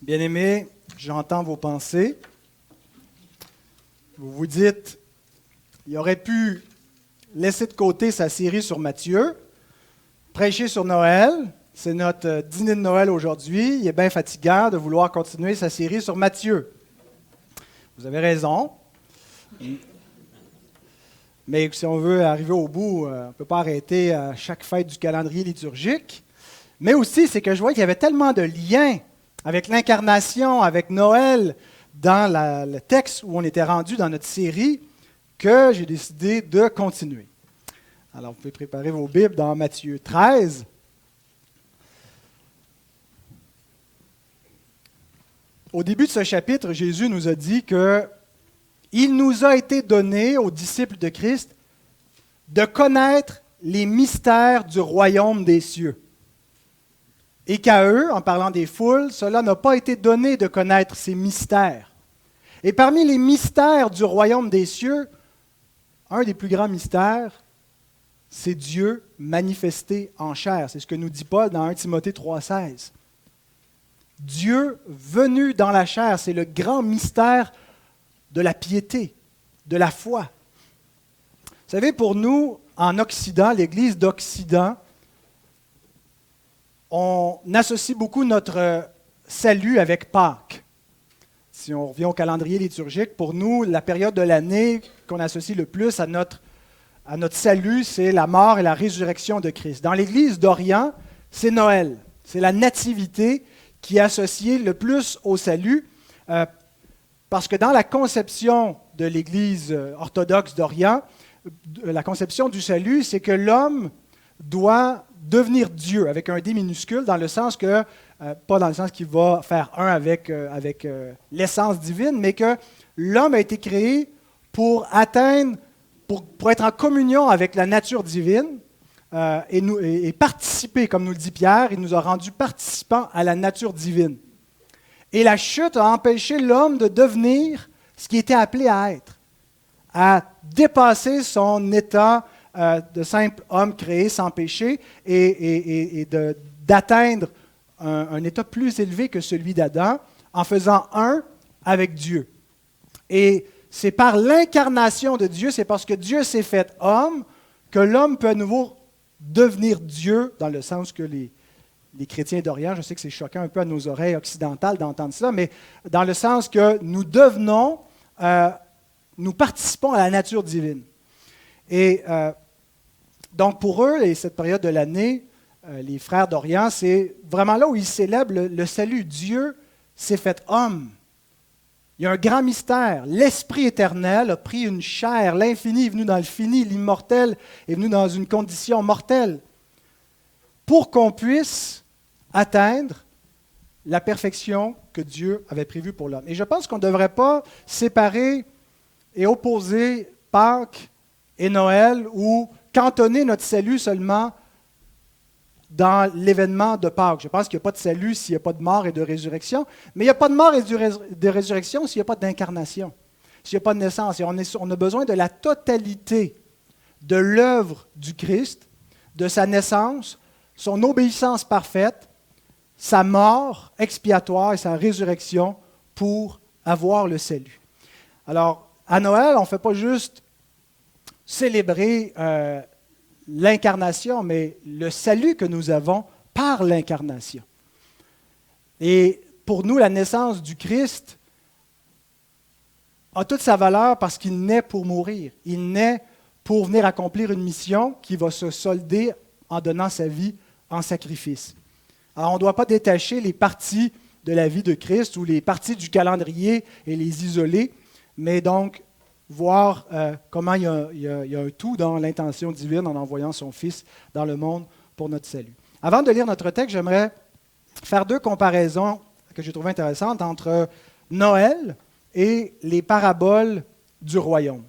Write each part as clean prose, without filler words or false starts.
Bien-aimés, j'entends vos pensées. Vous vous dites, il aurait pu laisser de côté sa série sur Matthieu, prêcher sur Noël. C'est notre dîner de Noël aujourd'hui. Il est bien fatigant de vouloir continuer sa série sur Matthieu. Vous avez raison. Mais si on veut arriver au bout, on ne peut pas arrêter à chaque fête du calendrier liturgique. Mais aussi, c'est que je vois qu'il y avait tellement de liens avec l'incarnation, avec Noël, dans le texte où on était rendu dans notre série, que j'ai décidé de continuer. Alors, vous pouvez préparer vos Bibles dans Matthieu 13. Au début de ce chapitre, Jésus nous a dit que il nous a été donné, aux disciples de Christ, de connaître les mystères du royaume des cieux. Et qu'à eux, en parlant des foules, cela n'a pas été donné de connaître ces mystères. Et parmi les mystères du royaume des cieux, un des plus grands mystères, c'est Dieu manifesté en chair. C'est ce que nous dit Paul dans 1 Timothée 3,16. Dieu venu dans la chair, c'est le grand mystère de la piété, de la foi. Vous savez, pour nous, en Occident, l'Église d'Occident, on associe beaucoup notre salut avec Pâques. Si on revient au calendrier liturgique, pour nous, la période de l'année qu'on associe le plus à notre salut, c'est la mort et la résurrection de Christ. Dans l'Église d'Orient, c'est Noël. C'est la nativité qui est associée le plus au salut, parce que dans la conception de l'Église orthodoxe d'Orient, la conception du salut, c'est que l'homme doit devenir Dieu, avec un D minuscule, dans le sens que, pas dans le sens qu'il va faire un avec l'essence divine, mais que l'homme a été créé pour atteindre, pour être en communion avec la nature divine et participer, comme nous le dit Pierre, il nous a rendus participants à la nature divine. Et la chute a empêché l'homme de devenir ce qui était appelé à être, à dépasser son état de simple homme créé sans péché et d'atteindre un état plus élevé que celui d'Adam en faisant un avec Dieu. Et c'est par l'incarnation de Dieu, c'est parce que Dieu s'est fait homme, que l'homme peut à nouveau devenir Dieu, dans le sens que les chrétiens d'Orient, je sais que c'est choquant un peu à nos oreilles occidentales d'entendre ça, mais dans le sens que nous devenons, nous participons à la nature divine. Et donc pour eux, et cette période de l'année, les frères d'Orient, c'est vraiment là où ils célèbrent le salut. Dieu s'est fait homme. Il y a un grand mystère. L'Esprit éternel a pris une chair. L'infini est venu dans le fini. L'immortel est venu dans une condition mortelle pour qu'on puisse atteindre la perfection que Dieu avait prévue pour l'homme. Et je pense qu'on ne devrait pas séparer et opposer Pâques et Noël ou cantonner notre salut seulement dans l'événement de Pâques. Je pense qu'il n'y a pas de salut s'il n'y a pas de mort et de résurrection, mais il n'y a pas de mort et de résurrection s'il n'y a pas d'incarnation, s'il n'y a pas de naissance. Et on a besoin de la totalité de l'œuvre du Christ, de sa naissance, son obéissance parfaite, sa mort expiatoire et sa résurrection pour avoir le salut. Alors, à Noël, on ne fait pas juste célébrer l'incarnation, mais le salut que nous avons par l'incarnation. Et pour nous, la naissance du Christ a toute sa valeur parce qu'il naît pour mourir. Il naît pour venir accomplir une mission qui va se solder en donnant sa vie en sacrifice. Alors, on ne doit pas détacher les parties de la vie de Christ ou les parties du calendrier et les isoler, mais donc voir comment il y a un tout dans l'intention divine en envoyant son Fils dans le monde pour notre salut. Avant de lire notre texte, j'aimerais faire deux comparaisons que j'ai trouvées intéressantes entre Noël et les paraboles du royaume.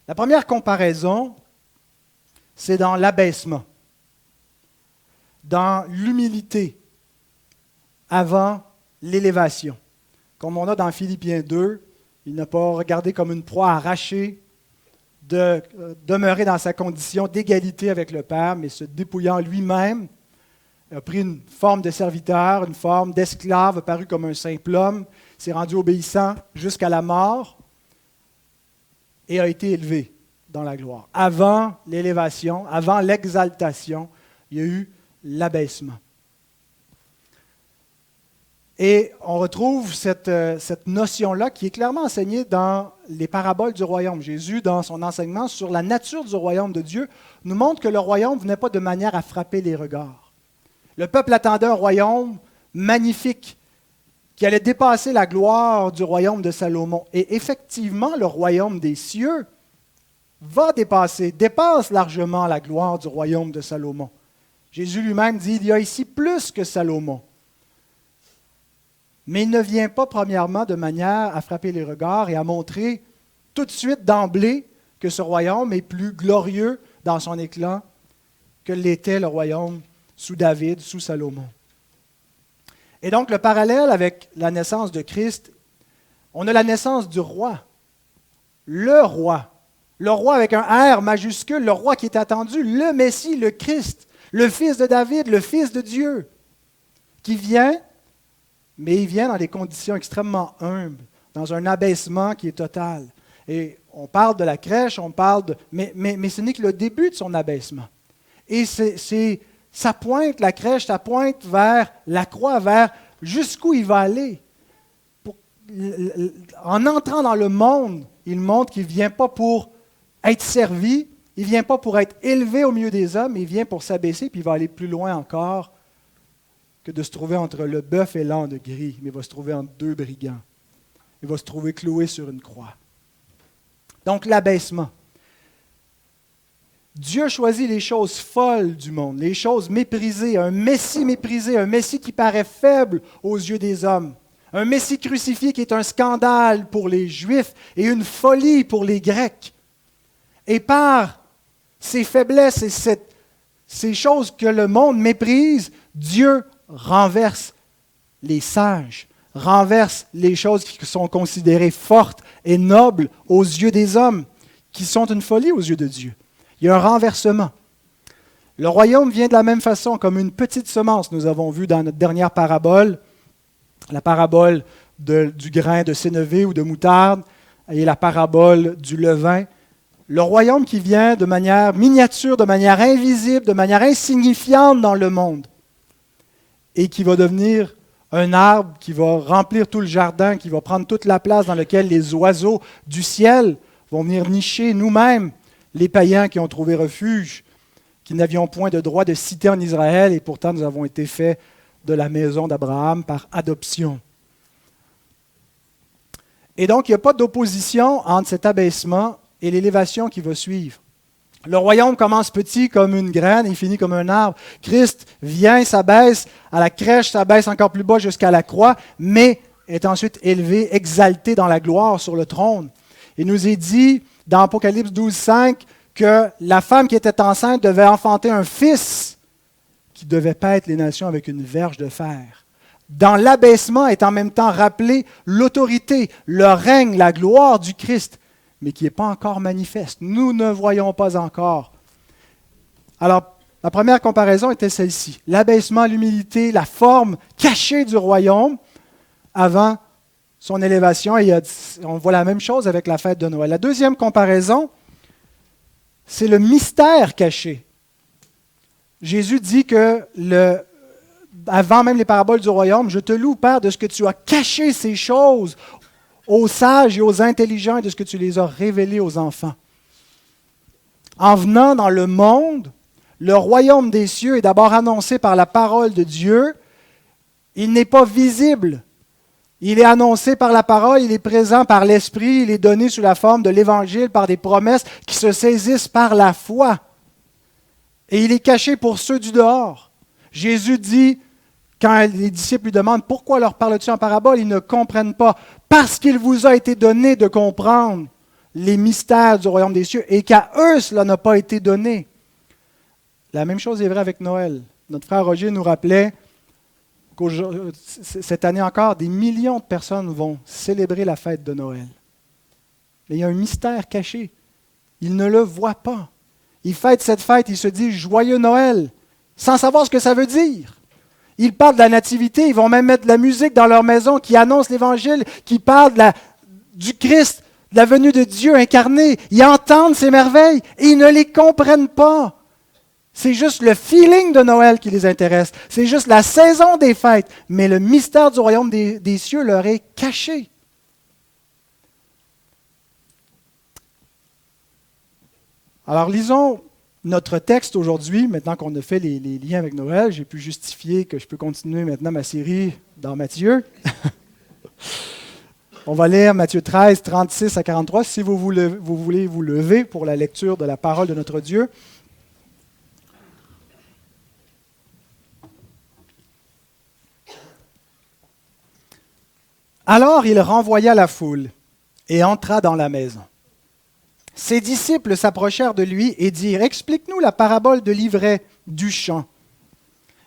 La première comparaison, c'est dans l'abaissement, dans l'humilité avant l'élévation. Comme on a dans Philippiens 2, il n'a pas regardé comme une proie arrachée de demeurer dans sa condition d'égalité avec le Père, mais se dépouillant lui-même, a pris une forme de serviteur, une forme d'esclave, apparu comme un simple homme, s'est rendu obéissant jusqu'à la mort et a été élevé dans la gloire. Avant l'élévation, avant l'exaltation, il y a eu l'abaissement. Et on retrouve cette notion-là qui est clairement enseignée dans les paraboles du royaume. Jésus, dans son enseignement sur la nature du royaume de Dieu, nous montre que le royaume ne venait pas de manière à frapper les regards. Le peuple attendait un royaume magnifique qui allait dépasser la gloire du royaume de Salomon. Et effectivement, le royaume des cieux dépasse largement la gloire du royaume de Salomon. Jésus lui-même dit, il y a ici plus que Salomon. Mais il ne vient pas premièrement de manière à frapper les regards et à montrer tout de suite d'emblée que ce royaume est plus glorieux dans son éclat que l'était le royaume sous David, sous Salomon. Et donc le parallèle avec la naissance de Christ, on a la naissance du roi, le roi avec un R majuscule, le roi qui est attendu, le Messie, le Christ, le fils de David, le fils de Dieu, qui vient, mais il vient dans des conditions extrêmement humbles, dans un abaissement qui est total. Et on parle de la crèche, mais ce n'est que le début de son abaissement. Et ça pointe, la crèche, ça pointe vers la croix, vers jusqu'où il va aller. En entrant dans le monde, il montre qu'il ne vient pas pour être servi, il ne vient pas pour être élevé au milieu des hommes, il vient pour s'abaisser, puis il va aller plus loin encore que de se trouver entre le bœuf et l'âne gris, mais il va se trouver entre deux brigands. Il va se trouver cloué sur une croix. Donc l'abaissement. Dieu choisit les choses folles du monde, les choses méprisées, un Messie méprisé, un Messie qui paraît faible aux yeux des hommes, un Messie crucifié qui est un scandale pour les Juifs et une folie pour les Grecs. Et par ces faiblesses et ces choses que le monde méprise, Dieu renverse les sages, renverse les choses qui sont considérées fortes et nobles aux yeux des hommes, qui sont une folie aux yeux de Dieu. Il y a un renversement. Le royaume vient de la même façon, comme une petite semence, nous avons vu dans notre dernière parabole, la parabole du grain de sénévé ou de moutarde et la parabole du levain. Le royaume qui vient de manière miniature, de manière invisible, de manière insignifiante dans le monde et qui va devenir un arbre qui va remplir tout le jardin, qui va prendre toute la place dans laquelle les oiseaux du ciel vont venir nicher, nous-mêmes, les païens qui ont trouvé refuge, qui n'avions point de droit de cité en Israël, et pourtant nous avons été faits de la maison d'Abraham par adoption. Et donc, il n'y a pas d'opposition entre cet abaissement et l'élévation qui va suivre. Le royaume commence petit comme une graine et finit comme un arbre. Christ vient, s'abaisse à la crèche, s'abaisse encore plus bas jusqu'à la croix, mais est ensuite élevé, exalté dans la gloire sur le trône. Il nous est dit dans Apocalypse 12,5 que la femme qui était enceinte devait enfanter un fils qui devait paître les nations avec une verge de fer. Dans l'abaissement est en même temps rappelé l'autorité, le règne, la gloire du Christ, mais qui n'est pas encore manifeste. Nous ne voyons pas encore. Alors, la première comparaison était celle-ci. L'abaissement, l'humilité, la forme cachée du royaume avant son élévation. Et on voit la même chose avec la fête de Noël. La deuxième comparaison, c'est le mystère caché. Jésus dit que, avant même les paraboles du royaume, « Je te loue, Père, de ce que tu as caché ces choses aux sages et aux intelligents et de ce que tu les as révélés aux enfants. » En venant dans le monde, le royaume des cieux est d'abord annoncé par la parole de Dieu. Il n'est pas visible. Il est annoncé par la parole, il est présent par l'Esprit, il est donné sous la forme de l'Évangile par des promesses qui se saisissent par la foi. Et il est caché pour ceux du dehors. Jésus dit, quand les disciples lui demandent « Pourquoi leur parles-tu en parabole ?» Ils ne comprennent pas. Parce qu'il vous a été donné de comprendre les mystères du royaume des cieux et qu'à eux, cela n'a pas été donné. La même chose est vraie avec Noël. Notre frère Roger nous rappelait que cette année encore, des millions de personnes vont célébrer la fête de Noël. Mais il y a un mystère caché. Ils ne le voient pas. Ils fêtent cette fête, ils se disent « Joyeux Noël », sans savoir ce que ça veut dire. Ils parlent de la nativité, ils vont même mettre de la musique dans leur maison qui annonce l'Évangile, qui parle du Christ, de la venue de Dieu incarné. Ils entendent ces merveilles et ils ne les comprennent pas. C'est juste le feeling de Noël qui les intéresse. C'est juste la saison des fêtes. Mais le mystère du royaume des cieux leur est caché. Alors lisons notre texte aujourd'hui, maintenant qu'on a fait les liens avec Noël. J'ai pu justifier que je peux continuer maintenant ma série dans Matthieu. On va lire Matthieu 13, 36 à 43, si vous voulez vous lever pour la lecture de la parole de notre Dieu. Alors il renvoya la foule et entra dans la maison. Ses disciples s'approchèrent de lui et dirent « Explique-nous la parabole de l'ivraie du champ. »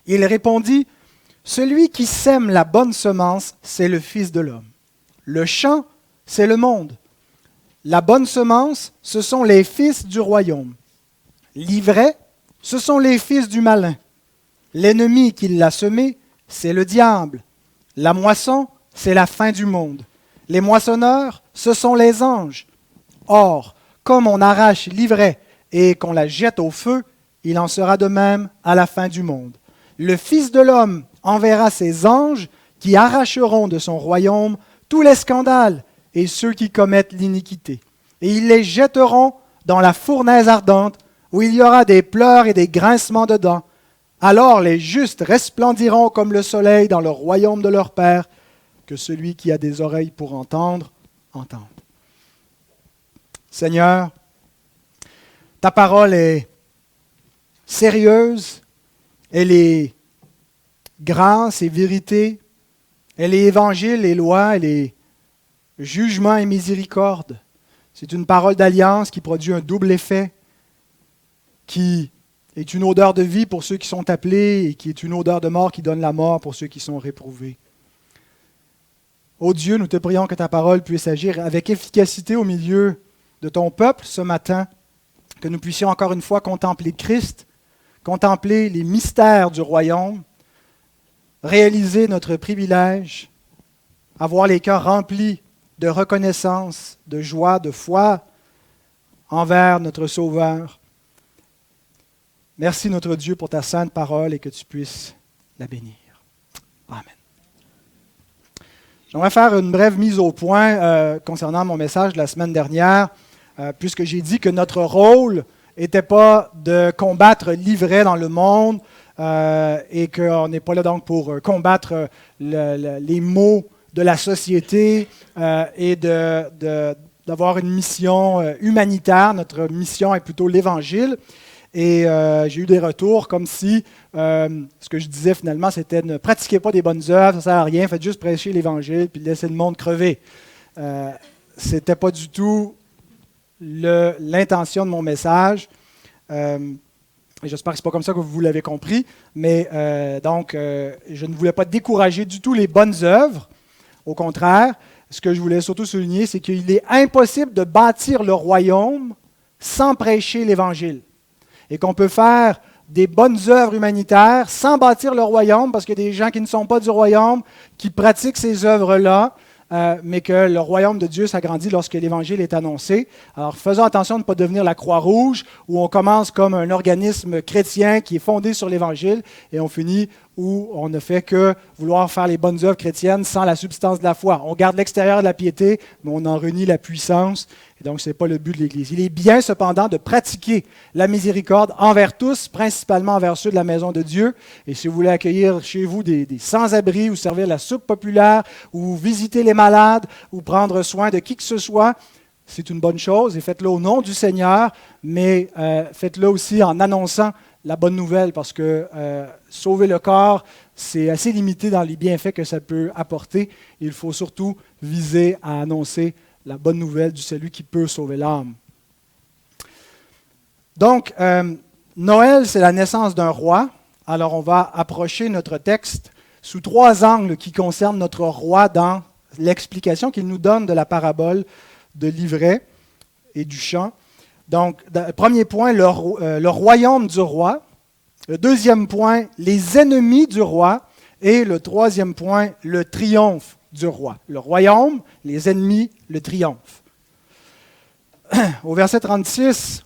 Il répondit « Celui qui sème la bonne semence, c'est le Fils de l'homme. Le champ, c'est le monde. La bonne semence, ce sont les fils du royaume. L'ivraie, ce sont les fils du malin. L'ennemi qui l'a semé, c'est le diable. La moisson, c'est la fin du monde. Les moissonneurs, ce sont les anges. Or, comme on arrache l'ivraie et qu'on la jette au feu, il en sera de même à la fin du monde. Le Fils de l'homme enverra ses anges qui arracheront de son royaume tous les scandales et ceux qui commettent l'iniquité. Et ils les jetteront dans la fournaise ardente où il y aura des pleurs et des grincements de dents. Alors les justes resplendiront comme le soleil dans le royaume de leur Père. Que celui qui a des oreilles pour entendre, entende. Seigneur, ta parole est sérieuse, elle est grâce et vérité, elle est évangile et loi, elle est jugement et miséricorde. C'est une parole d'alliance qui produit un double effet, qui est une odeur de vie pour ceux qui sont appelés et qui est une odeur de mort qui donne la mort pour ceux qui sont réprouvés. Ô Dieu, nous te prions que ta parole puisse agir avec efficacité au milieu de ton peuple ce matin, que nous puissions encore une fois contempler Christ, contempler les mystères du royaume, réaliser notre privilège, avoir les cœurs remplis de reconnaissance, de joie, de foi envers notre Sauveur. Merci notre Dieu pour ta sainte parole et que tu puisses la bénir. Amen. J'aimerais faire une brève mise au point concernant mon message de la semaine dernière, puisque j'ai dit que notre rôle n'était pas de combattre l'ivraie dans le monde et qu'on n'est pas là donc pour combattre les maux de la société et d'avoir une mission humanitaire. Notre mission est plutôt l'Évangile. Et j'ai eu des retours comme si ce que je disais finalement, c'était ne pratiquez pas des bonnes œuvres, ça ne sert à rien, faites juste prêcher l'Évangile puis laissez le monde crever. Ce n'était pas du tout l'intention de mon message. Et j'espère que ce n'est pas comme ça que vous l'avez compris. Mais je ne voulais pas décourager du tout les bonnes œuvres. Au contraire, ce que je voulais surtout souligner, c'est qu'il est impossible de bâtir le royaume sans prêcher l'Évangile. Et qu'on peut faire des bonnes œuvres humanitaires sans bâtir le royaume, parce qu'il y a des gens qui ne sont pas du royaume, qui pratiquent ces œuvres-là, mais que le royaume de Dieu s'agrandit lorsque l'Évangile est annoncé. Alors faisons attention de ne pas devenir la Croix-Rouge, où on commence comme un organisme chrétien qui est fondé sur l'Évangile, et on finit où on ne fait que vouloir faire les bonnes œuvres chrétiennes sans la substance de la foi. On garde l'extérieur de la piété, mais on en renie la puissance. Et donc, ce n'est pas le but de l'Église. Il est bien, cependant, de pratiquer la miséricorde envers tous, principalement envers ceux de la maison de Dieu. Et si vous voulez accueillir chez vous des sans-abri, ou servir la soupe populaire, ou visiter les malades, ou prendre soin de qui que ce soit, c'est une bonne chose. Et faites-le au nom du Seigneur, mais faites-le aussi en annonçant la bonne nouvelle, parce que sauver le corps, c'est assez limité dans les bienfaits que ça peut apporter. Il faut surtout viser à annoncer la bonne nouvelle du salut qui peut sauver l'âme. Donc, Noël, c'est la naissance d'un roi. Alors, on va approcher notre texte sous 3 angles qui concernent notre roi dans l'explication qu'il nous donne de la parabole de l'ivraie et du champ. Donc, premier point, le royaume du roi. Le deuxième point, les ennemis du roi. Et le troisième point, le triomphe du roi. Le royaume, les ennemis, le triomphe. Au verset 36,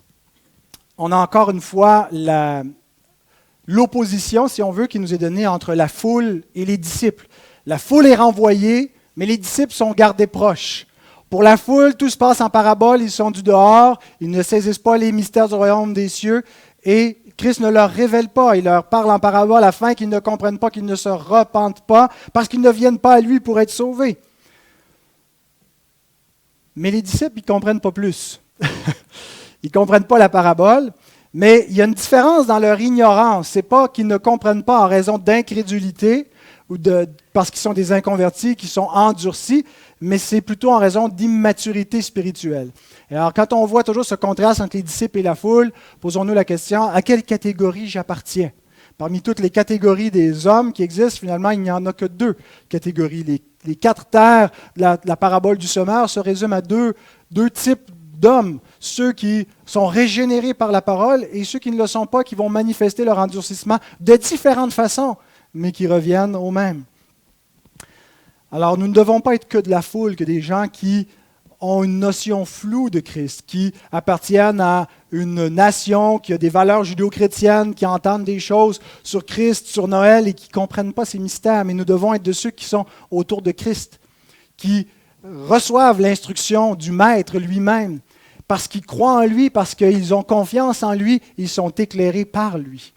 on a encore une fois l'opposition, si on veut, qui nous est donnée entre la foule et les disciples. La foule est renvoyée, mais les disciples sont gardés proches. Pour la foule, tout se passe en parabole, ils sont du dehors, ils ne saisissent pas les mystères du royaume des cieux, et Christ ne leur révèle pas, il leur parle en parabole afin qu'ils ne comprennent pas, qu'ils ne se repentent pas, parce qu'ils ne viennent pas à lui pour être sauvés. Mais les disciples, ils ne comprennent pas plus. Ils ne comprennent pas la parabole, mais il y a une différence dans leur ignorance. Ce n'est pas qu'ils ne comprennent pas en raison d'incrédulité ou parce qu'ils sont des inconvertis, qui sont endurcis, mais c'est plutôt en raison d'immaturité spirituelle. Et alors, quand on voit toujours ce contraste entre les disciples et la foule, posons-nous la question, à quelle catégorie j'appartiens? Parmi toutes les catégories des hommes qui existent, finalement, il n'y en a que deux catégories. Les quatre terres de la parabole du semeur se résument à deux types d'hommes, ceux qui sont régénérés par la parole et ceux qui ne le sont pas, qui vont manifester leur endurcissement de différentes façons, mais qui reviennent au même. Alors, nous ne devons pas être que de la foule, que des gens qui ont une notion floue de Christ, qui appartiennent à une nation qui a des valeurs judéo-chrétiennes, qui entendent des choses sur Christ, sur Noël et qui ne comprennent pas ces mystères. Mais nous devons être de ceux qui sont autour de Christ, qui reçoivent l'instruction du Maître lui-même, parce qu'ils croient en lui, parce qu'ils ont confiance en lui, ils sont éclairés par lui.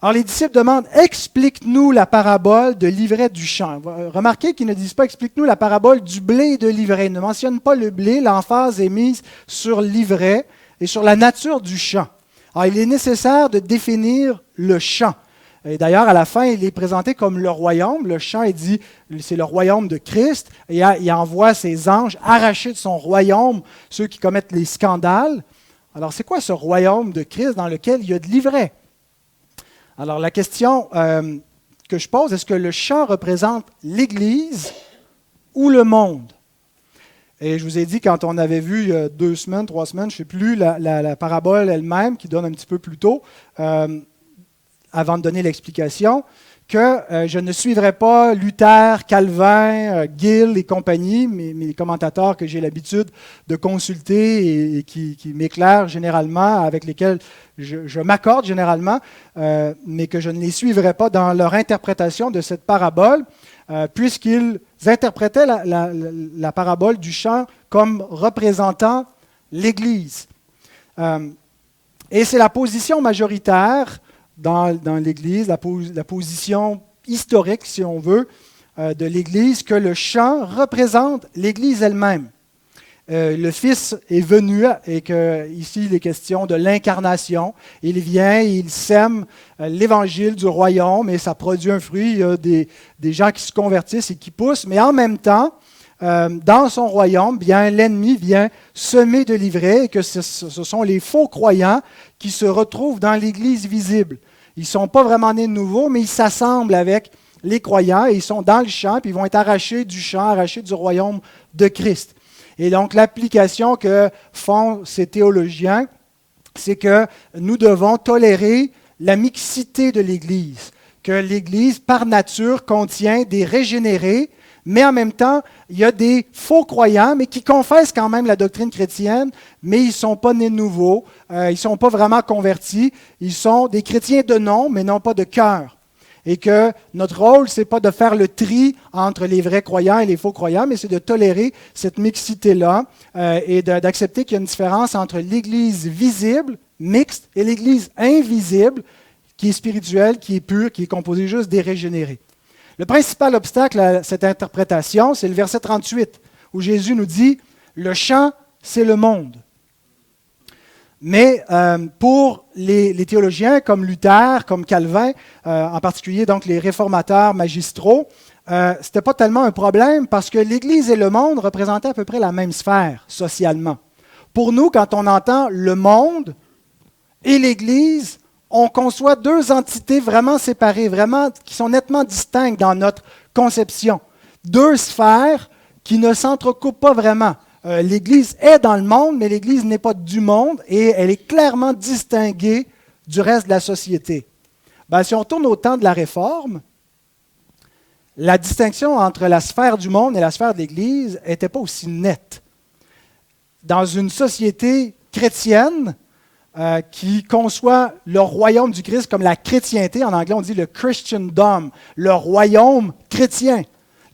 Alors les disciples demandent « Explique-nous la parabole de l'ivraie du champ ». Remarquez qu'ils ne disent pas « Explique-nous la parabole du blé et de l'ivraie ». Ils ne mentionnent pas le blé, l'emphase est mise sur l'ivraie et sur la nature du champ. Alors il est nécessaire de définir le champ. Et d'ailleurs, à la fin, il est présenté comme le royaume. Le champ est dit, c'est le royaume de Christ. Et il envoie ses anges arracher de son royaume ceux qui commettent les scandales. Alors, c'est quoi ce royaume de Christ dans lequel il y a de l'ivraie? Alors, la question que je pose, est-ce que le champ représente l'Église ou le monde? Et je vous ai dit, quand on avait vu il y a 2 semaines, 3 semaines, je ne sais plus, la parabole elle-même, qui donne un petit peu plus tôt, avant de donner l'explication, que je ne suivrai pas Luther, Calvin, Gill et compagnie, mes commentateurs que j'ai l'habitude de consulter et qui m'éclairent généralement, avec lesquels je m'accorde généralement, mais que je ne les suivrai pas dans leur interprétation de cette parabole, puisqu'ils interprétaient la parabole du champ comme représentant l'Église. Et c'est la position majoritaire dans l'Église, la position historique, si on veut, de l'Église, que le champ représente l'Église elle-même. Le Fils est venu et qu'ici il est question de l'incarnation. Il vient, il sème l'évangile du royaume et ça produit un fruit. Il y a des gens qui se convertissent et qui poussent, mais en même temps, dans son royaume, bien l'ennemi vient semer de l'ivraie et que ce sont les faux croyants qui se retrouvent dans l'Église visible. Ils ne sont pas vraiment nés de nouveau, mais ils s'assemblent avec les croyants et ils sont dans le champ, puis ils vont être arrachés du champ, arrachés du royaume de Christ. Et donc l'application que font ces théologiens, c'est que nous devons tolérer la mixité de l'Église, que l'Église, par nature, contient des régénérés, mais en même temps, il y a des faux croyants, mais qui confessent quand même la doctrine chrétienne, mais ils ne sont pas nés de nouveau, ils ne sont pas vraiment convertis, ils sont des chrétiens de nom, mais non pas de cœur. Et que notre rôle, ce n'est pas de faire le tri entre les vrais croyants et les faux croyants, mais c'est de tolérer cette mixité-là et d'accepter qu'il y a une différence entre l'Église visible, mixte, et l'Église invisible, qui est spirituelle, qui est pure, qui est composée juste des régénérés. Le principal obstacle à cette interprétation, c'est le verset 38, où Jésus nous dit « Le champ, c'est le monde ». Mais pour les théologiens comme Luther, comme Calvin, en particulier donc les réformateurs magistraux, ce n'était pas tellement un problème parce que l'Église et le monde représentaient à peu près la même sphère socialement. Pour nous, quand on entend le monde et l'Église, on conçoit 2 entités vraiment séparées, vraiment qui sont nettement distinctes dans notre conception. 2 sphères qui ne s'entrecoupent pas vraiment. L'Église est dans le monde, mais l'Église n'est pas du monde et elle est clairement distinguée du reste de la société. Ben, si on retourne au temps de la Réforme, la distinction entre la sphère du monde et la sphère de l'Église n'était pas aussi nette. Dans une société chrétienne qui conçoit le royaume du Christ comme la chrétienté, en anglais on dit le Christendom, le royaume chrétien.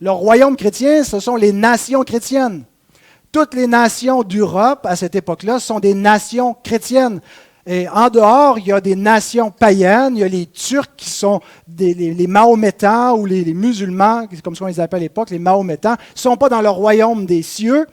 Le royaume chrétien, ce sont les nations chrétiennes. Toutes les nations d'Europe à cette époque-là sont des nations chrétiennes. Et en dehors, il y a des nations païennes, il y a les Turcs qui sont les Mahométans ou les musulmans, comme on les appelle à l'époque, les Mahométans, ne sont pas dans le royaume des cieux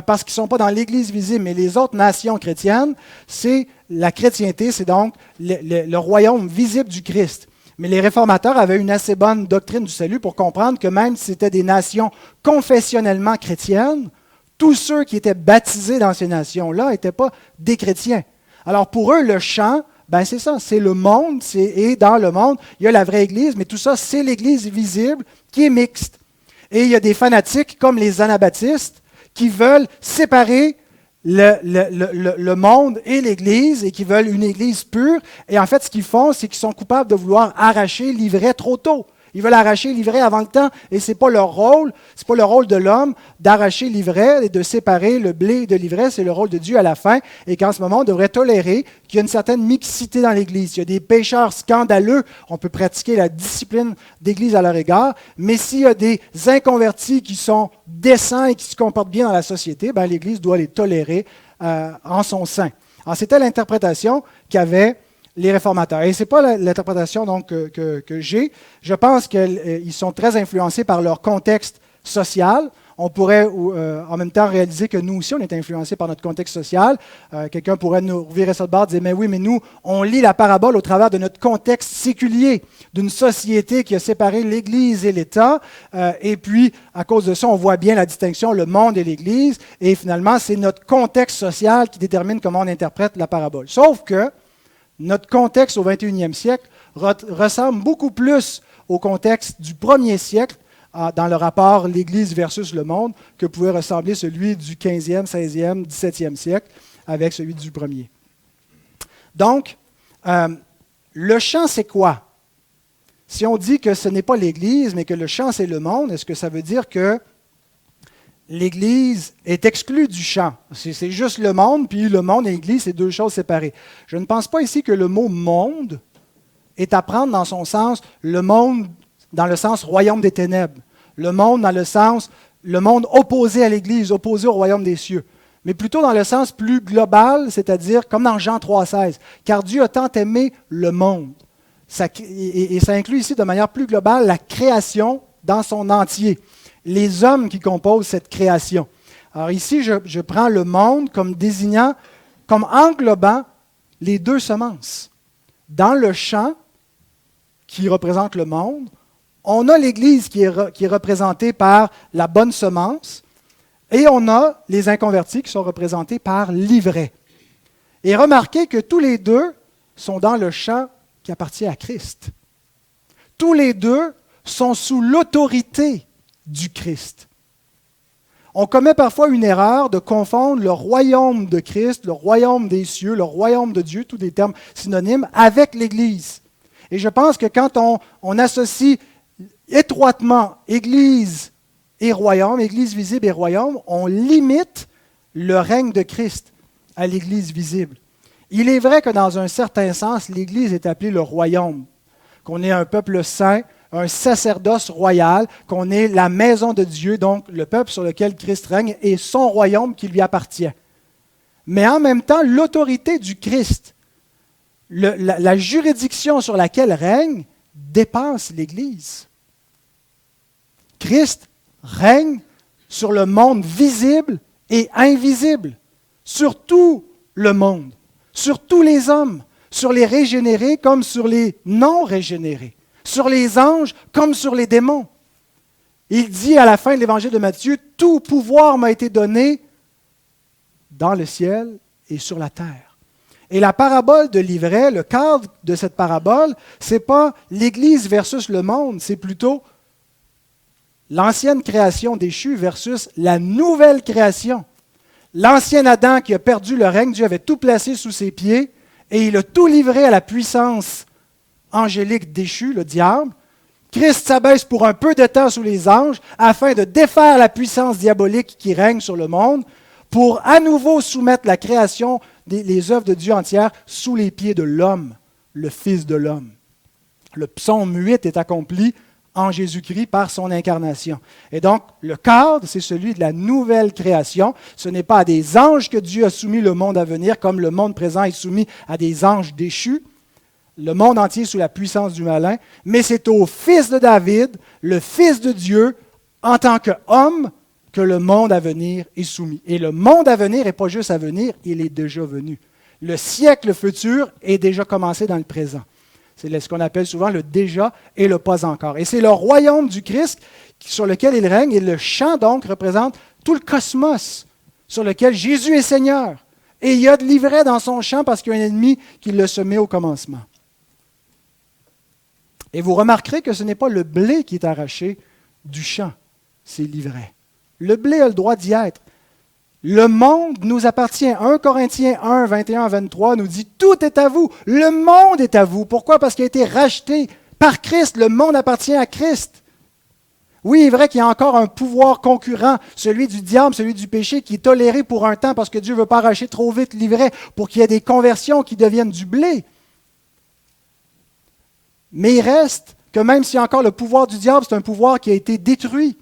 parce qu'ils ne sont pas dans l'Église visible. Mais les autres nations chrétiennes, c'est la chrétienté, c'est donc le royaume visible du Christ. Mais les réformateurs avaient une assez bonne doctrine du salut pour comprendre que même si c'était des nations confessionnellement chrétiennes, tous ceux qui étaient baptisés dans ces nations-là n'étaient pas des chrétiens. Alors pour eux, le chant, ben c'est ça, c'est le monde, et dans le monde, il y a la vraie Église, mais tout ça, c'est l'Église visible qui est mixte. Et il y a des fanatiques comme les anabaptistes qui veulent séparer le monde et l'Église et qui veulent une Église pure. Et en fait, ce qu'ils font, c'est qu'ils sont coupables de vouloir arracher l'ivraie trop tôt. Ils veulent arracher l'ivraie avant le temps et ce n'est pas leur rôle, c'est pas le rôle de l'homme d'arracher l'ivraie et de séparer le blé de l'ivraie, c'est le rôle de Dieu à la fin et qu'en ce moment, on devrait tolérer qu'il y a une certaine mixité dans l'Église. Il y a des pécheurs scandaleux, on peut pratiquer la discipline d'Église à leur égard, mais s'il y a des inconvertis qui sont décents et qui se comportent bien dans la société, ben, l'Église doit les tolérer en son sein. Alors, c'était l'interprétation qu'avait les réformateurs. Et ce n'est pas l'interprétation donc, que j'ai. Je pense qu'ils sont très influencés par leur contexte social. On pourrait en même temps réaliser que nous aussi, on est influencés par notre contexte social. Quelqu'un pourrait nous revirer ça de bord et dire, mais oui, mais nous, on lit la parabole au travers de notre contexte séculier, d'une société qui a séparé l'Église et l'État. Et puis, à cause de ça, on voit bien la distinction, le monde et l'Église. Et finalement, c'est notre contexte social qui détermine comment on interprète la parabole. Sauf que notre contexte au 21e siècle ressemble beaucoup plus au contexte du 1er siècle dans le rapport l'Église versus le monde que pouvait ressembler celui du 15e, 16e, 17e siècle avec celui du 1er. Donc, le chant, c'est quoi? Si on dit que ce n'est pas l'Église, mais que le chant, c'est le monde, est-ce que ça veut dire que l'Église est exclue du chant? C'est juste le monde, puis le monde et l'Église, c'est deux choses séparées. Je ne pense pas ici que le mot « monde » est à prendre dans son sens, le monde dans le sens royaume des ténèbres, le monde dans le sens, le monde opposé à l'Église, opposé au royaume des cieux, mais plutôt dans le sens plus global, c'est-à-dire comme dans Jean 3,16, « Car Dieu a tant aimé le monde ». Et ça inclut ici de manière plus globale la création dans son entier, les hommes qui composent cette création. Alors ici, je prends le monde comme désignant, comme englobant les deux semences. Dans le champ, qui représente le monde, on a l'Église qui est représentée par la bonne semence, et on a les inconvertis qui sont représentés par l'ivraie. Et remarquez que tous les deux sont dans le champ qui appartient à Christ. Tous les deux sont sous l'autorité du Christ. On commet parfois une erreur de confondre le royaume de Christ, le royaume des cieux, le royaume de Dieu, tous des termes synonymes, avec l'Église. Et je pense que quand on associe étroitement Église et royaume, Église visible et royaume, on limite le règne de Christ à l'Église visible. Il est vrai que dans un certain sens, l'Église est appelée le royaume, qu'on est un peuple saint, un sacerdoce royal, qu'on est la maison de Dieu, donc le peuple sur lequel Christ règne, et son royaume qui lui appartient. Mais en même temps, l'autorité du Christ, la juridiction sur laquelle règne, dépasse l'Église. Christ règne sur le monde visible et invisible, sur tout le monde, sur tous les hommes, sur les régénérés comme sur les non-régénérés, sur les anges comme sur les démons. Il dit à la fin de l'évangile de Matthieu, « Tout pouvoir m'a été donné dans le ciel et sur la terre. » Et la parabole de l'ivraie, le cadre de cette parabole, ce n'est pas l'Église versus le monde, c'est plutôt l'ancienne création déchue versus la nouvelle création. L'ancien Adam qui a perdu le règne, Dieu avait tout placé sous ses pieds et il a tout livré à la puissance angélique déchu, le diable. Christ s'abaisse pour un peu de temps sous les anges afin de défaire la puissance diabolique qui règne sur le monde pour à nouveau soumettre la création, les œuvres de Dieu entières sous les pieds de l'homme, le Fils de l'homme. Le psaume 8 est accompli en Jésus-Christ par son incarnation. Et donc, le cadre, c'est celui de la nouvelle création. Ce n'est pas à des anges que Dieu a soumis le monde à venir, comme le monde présent est soumis à des anges déchus, le monde entier sous la puissance du malin, mais c'est au Fils de David, le Fils de Dieu, en tant qu'homme, que le monde à venir est soumis. Et le monde à venir n'est pas juste à venir, il est déjà venu. Le siècle futur est déjà commencé dans le présent. C'est ce qu'on appelle souvent le déjà et le pas encore. Et c'est le royaume du Christ sur lequel il règne. Et le chant, donc, représente tout le cosmos sur lequel Jésus est Seigneur. Et il y a de l'ivraie dans son chant parce qu'il y a un ennemi qui le semait au commencement. Et vous remarquerez que ce n'est pas le blé qui est arraché du champ, c'est l'ivraie. Le blé a le droit d'y être. Le monde nous appartient. 1 Corinthiens 1, 21 à 23 nous dit « Tout est à vous. Le monde est à vous. » Pourquoi? Parce qu'il a été racheté par Christ. Le monde appartient à Christ. Oui, il est vrai qu'il y a encore un pouvoir concurrent, celui du diable, celui du péché, qui est toléré pour un temps parce que Dieu ne veut pas arracher trop vite l'ivraie pour qu'il y ait des conversions qui deviennent du blé. Mais il reste que même s'il y a encore le pouvoir du diable, c'est un pouvoir qui a été détruit,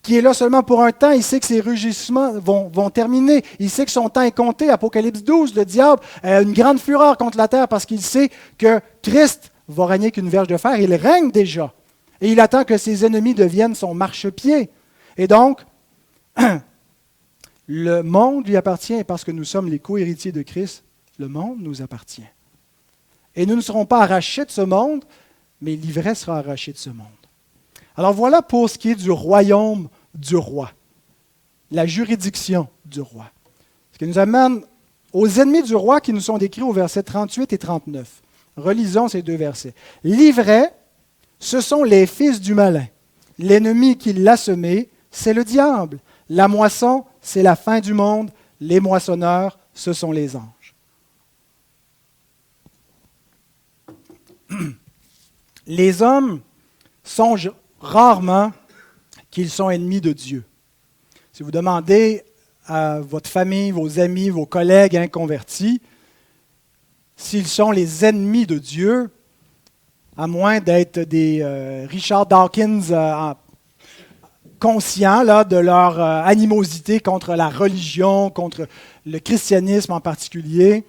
qui est là seulement pour un temps. Il sait que ses rugissements vont terminer. Il sait que son temps est compté. Apocalypse 12, le diable a une grande fureur contre la terre parce qu'il sait que Christ va régner qu'une verge de fer. Il règne déjà. Et il attend que ses ennemis deviennent son marchepied. Et donc, le monde lui appartient et parce que nous sommes les co-héritiers de Christ, le monde nous appartient. Et nous ne serons pas arrachés de ce monde, mais l'ivraie sera arrachée de ce monde. Alors voilà pour ce qui est du royaume du roi, la juridiction du roi. Ce qui nous amène aux ennemis du roi qui nous sont décrits au verset 38 et 39. Relisons ces deux versets. L'ivraie, ce sont les fils du malin. L'ennemi qui l'a semé, c'est le diable. La moisson, c'est la fin du monde. Les moissonneurs, ce sont les anges. Les hommes songent rarement qu'ils sont ennemis de Dieu. Si vous demandez à votre famille, vos amis, vos collègues inconvertis, s'ils sont les ennemis de Dieu, à moins d'être des Richard Dawkins conscients là, de leur animosité contre la religion, contre le christianisme en particulier,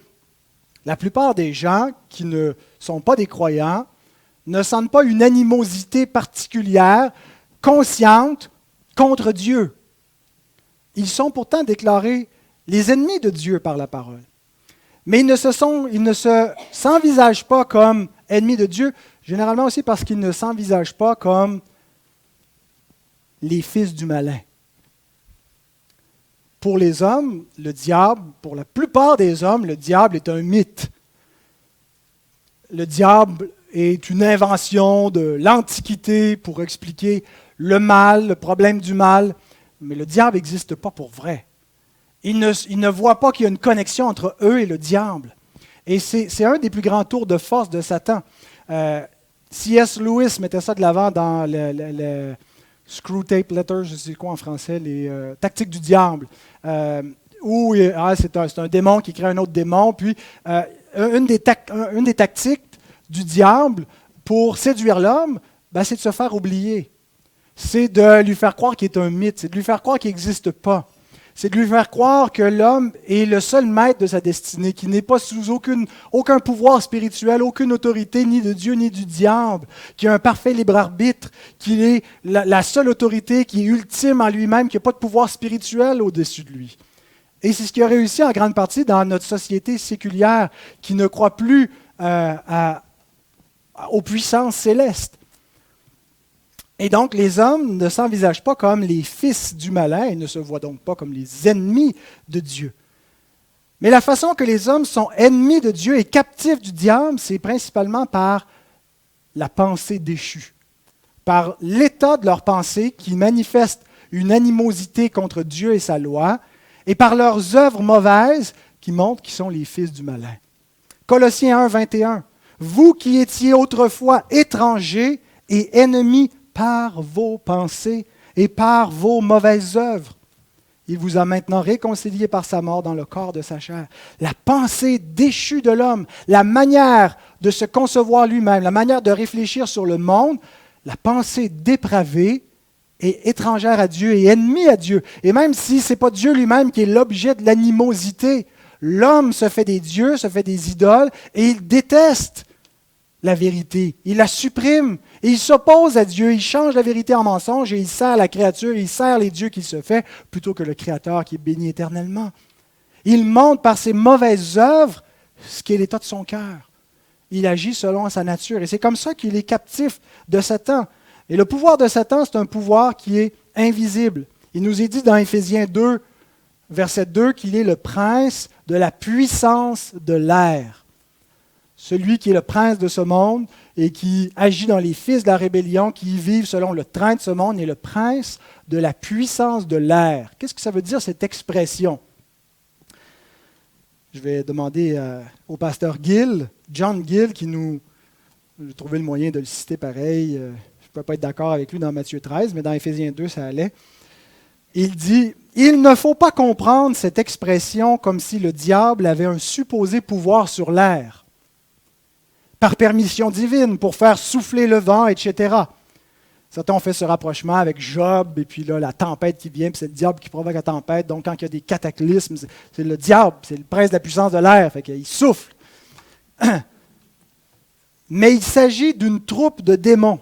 la plupart des gens qui ne sont pas des croyants ne sentent pas une animosité particulière, consciente, contre Dieu. Ils sont pourtant déclarés les ennemis de Dieu par la parole. Mais ils ne s'envisagent pas comme ennemis de Dieu, généralement aussi parce qu'ils ne s'envisagent pas comme les fils du malin. Pour les hommes, le diable, pour la plupart des hommes, le diable est un mythe. Le diable est une invention de l'Antiquité pour expliquer le mal, le problème du mal. Mais le diable n'existe pas pour vrai. Ils ne voient pas qu'il y a une connexion entre eux et le diable. Et c'est un des plus grands tours de force de Satan. C.S. Lewis mettait ça de l'avant dans le Screw Tape Letters, je sais quoi en français, les tactiques du diable. Où c'est un démon qui crée un autre démon. Puis une des tactiques du diable pour séduire l'homme, c'est de se faire oublier. C'est de lui faire croire qu'il est un mythe. C'est de lui faire croire qu'il n'existe pas. C'est de lui faire croire que l'homme est le seul maître de sa destinée, qu'il n'est pas sous aucun pouvoir spirituel, aucune autorité, ni de Dieu, ni du diable, qu'il a un parfait libre arbitre, qu'il est la seule autorité qui est ultime en lui-même, qu'il n'y a pas de pouvoir spirituel au-dessus de lui. Et c'est ce qui a réussi en grande partie dans notre société séculière, qui ne croit plus aux puissances célestes. Et donc, les hommes ne s'envisagent pas comme les fils du malin et ne se voient donc pas comme les ennemis de Dieu. Mais la façon que les hommes sont ennemis de Dieu et captifs du diable, c'est principalement par la pensée déchue, par l'état de leur pensée qui manifeste une animosité contre Dieu et sa loi, et par leurs œuvres mauvaises qui montrent qu'ils sont les fils du malin. Colossiens 1, 21 vous qui étiez autrefois étrangers et ennemis par vos pensées et par vos mauvaises œuvres. Il vous a maintenant réconciliés par sa mort dans le corps de sa chair. La pensée déchue de l'homme, la manière de se concevoir lui-même, la manière de réfléchir sur le monde, la pensée dépravée est étrangère à Dieu et ennemie à Dieu. Et même si ce n'est pas Dieu lui-même qui est l'objet de l'animosité, l'homme se fait des dieux, se fait des idoles et il déteste la vérité. Il la supprime et il s'oppose à Dieu. Il change la vérité en mensonge et il sert la créature, il sert les dieux qu'il se fait plutôt que le Créateur qui est béni éternellement. Il montre par ses mauvaises œuvres ce qui est l'état de son cœur. Il agit selon sa nature et c'est comme ça qu'il est captif de Satan. Et le pouvoir de Satan, c'est un pouvoir qui est invisible. Il nous est dit dans Éphésiens 2, verset 2, qu'il est le prince de la puissance de l'air. Celui qui est le prince de ce monde et qui agit dans les fils de la rébellion, qui y vivent selon le train de ce monde, est le prince de la puissance de l'air. Qu'est-ce que ça veut dire, cette expression? Je vais demander au pasteur Gill, John Gill, j'ai trouvé le moyen de le citer pareil. Je ne peux pas être d'accord avec lui dans Matthieu 13, mais dans Éphésiens 2, ça allait. Il dit, « Il ne faut pas comprendre cette expression comme si le diable avait un supposé pouvoir sur l'air, par permission divine, pour faire souffler le vent, etc. » Certains ont fait ce rapprochement avec Job, et puis là, la tempête qui vient, puis c'est le diable qui provoque la tempête. Donc, quand il y a des cataclysmes, c'est le diable, c'est le prince de la puissance de l'air, fait qu'il souffle. Mais il s'agit d'une troupe de démons.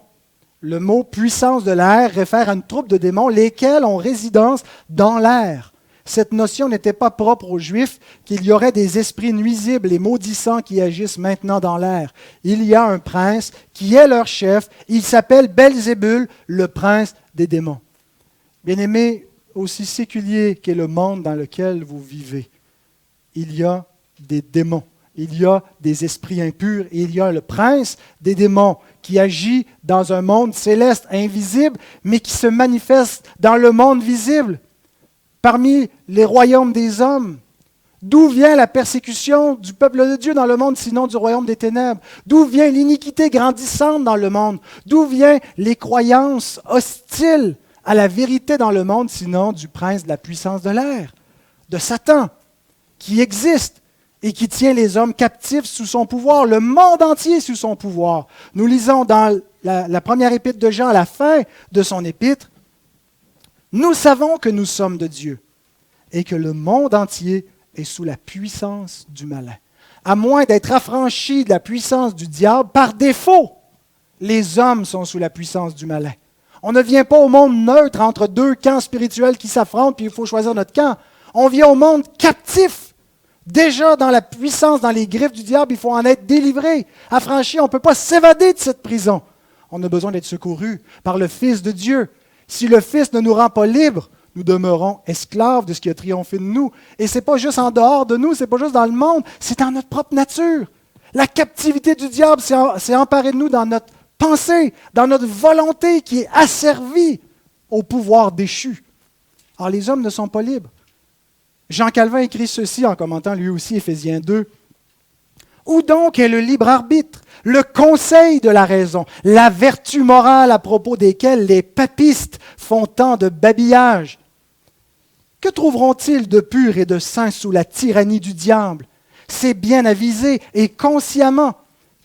Le mot « puissance de l'air » réfère à une troupe de démons, lesquels ont résidence dans l'air. Cette notion n'était pas propre aux Juifs, qu'il y aurait des esprits nuisibles et maudissants qui agissent maintenant dans l'air. Il y a un prince qui est leur chef. Il s'appelle Belzébul, le prince des démons. Bien-aimés, aussi séculier qu'est le monde dans lequel vous vivez, il y a des démons. Il y a des esprits impurs et il y a le prince des démons qui agit dans un monde céleste, invisible, mais qui se manifeste dans le monde visible, parmi les royaumes des hommes. D'où vient la persécution du peuple de Dieu dans le monde, sinon du royaume des ténèbres? D'où vient l'iniquité grandissante dans le monde? D'où viennent les croyances hostiles à la vérité dans le monde, sinon du prince de la puissance de l'air, de Satan, qui existe et qui tient les hommes captifs sous son pouvoir, le monde entier sous son pouvoir. Nous lisons dans la première épître de Jean, à la fin de son épître, « Nous savons que nous sommes de Dieu et que le monde entier est sous la puissance du malin. À moins d'être affranchis de la puissance du diable, par défaut, les hommes sont sous la puissance du malin. On ne vient pas au monde neutre entre deux camps spirituels qui s'affrontent, puis il faut choisir notre camp. On vient au monde captif. Déjà dans la puissance, dans les griffes du diable, il faut en être délivré, affranchi. On ne peut pas s'évader de cette prison. On a besoin d'être secouru par le Fils de Dieu. Si le Fils ne nous rend pas libres, nous demeurons esclaves de ce qui a triomphé de nous. Et ce n'est pas juste en dehors de nous, ce n'est pas juste dans le monde, c'est dans notre propre nature. La captivité du diable s'est emparée de nous dans notre pensée, dans notre volonté qui est asservie au pouvoir déchu. Alors les hommes ne sont pas libres. Jean Calvin écrit ceci en commentant lui aussi Éphésiens 2. « Où donc est le libre arbitre, le conseil de la raison, la vertu morale à propos desquelles les papistes font tant de babillage? Que trouveront-ils de pur et de saint sous la tyrannie du diable? C'est bien avisé et consciemment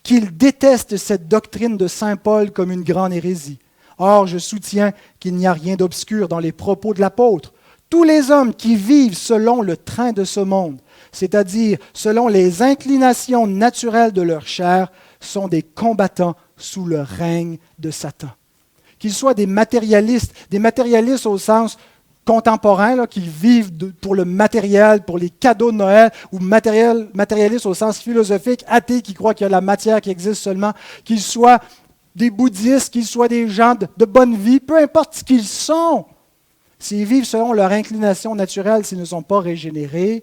qu'ils détestent cette doctrine de saint Paul comme une grande hérésie. Or, je soutiens qu'il n'y a rien d'obscur dans les propos de l'apôtre. Tous les hommes qui vivent selon le train de ce monde, c'est-à-dire selon les inclinations naturelles de leur chair, sont des combattants sous le règne de Satan. » Qu'ils soient des matérialistes au sens contemporain, là, qui vivent pour le matériel, pour les cadeaux de Noël, ou matérialistes au sens philosophique, athées qui croient qu'il y a la matière qui existe seulement, qu'ils soient des bouddhistes, qu'ils soient des gens de bonne vie, peu importe ce qu'ils sont. S'ils vivent selon leur inclination naturelle, s'ils ne sont pas régénérés,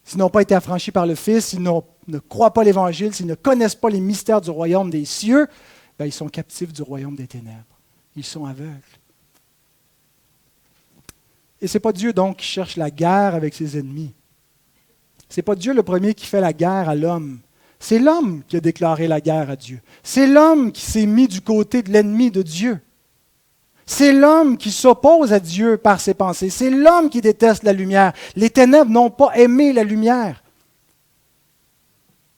s'ils n'ont pas été affranchis par le Fils, s'ils ne croient pas l'Évangile, s'ils ne connaissent pas les mystères du royaume des cieux, ils sont captifs du royaume des ténèbres. Ils sont aveugles. Et ce n'est pas Dieu donc qui cherche la guerre avec ses ennemis. Ce n'est pas Dieu le premier qui fait la guerre à l'homme. C'est l'homme qui a déclaré la guerre à Dieu. C'est l'homme qui s'est mis du côté de l'ennemi de Dieu. C'est l'homme qui s'oppose à Dieu par ses pensées. C'est l'homme qui déteste la lumière. Les ténèbres n'ont pas aimé la lumière.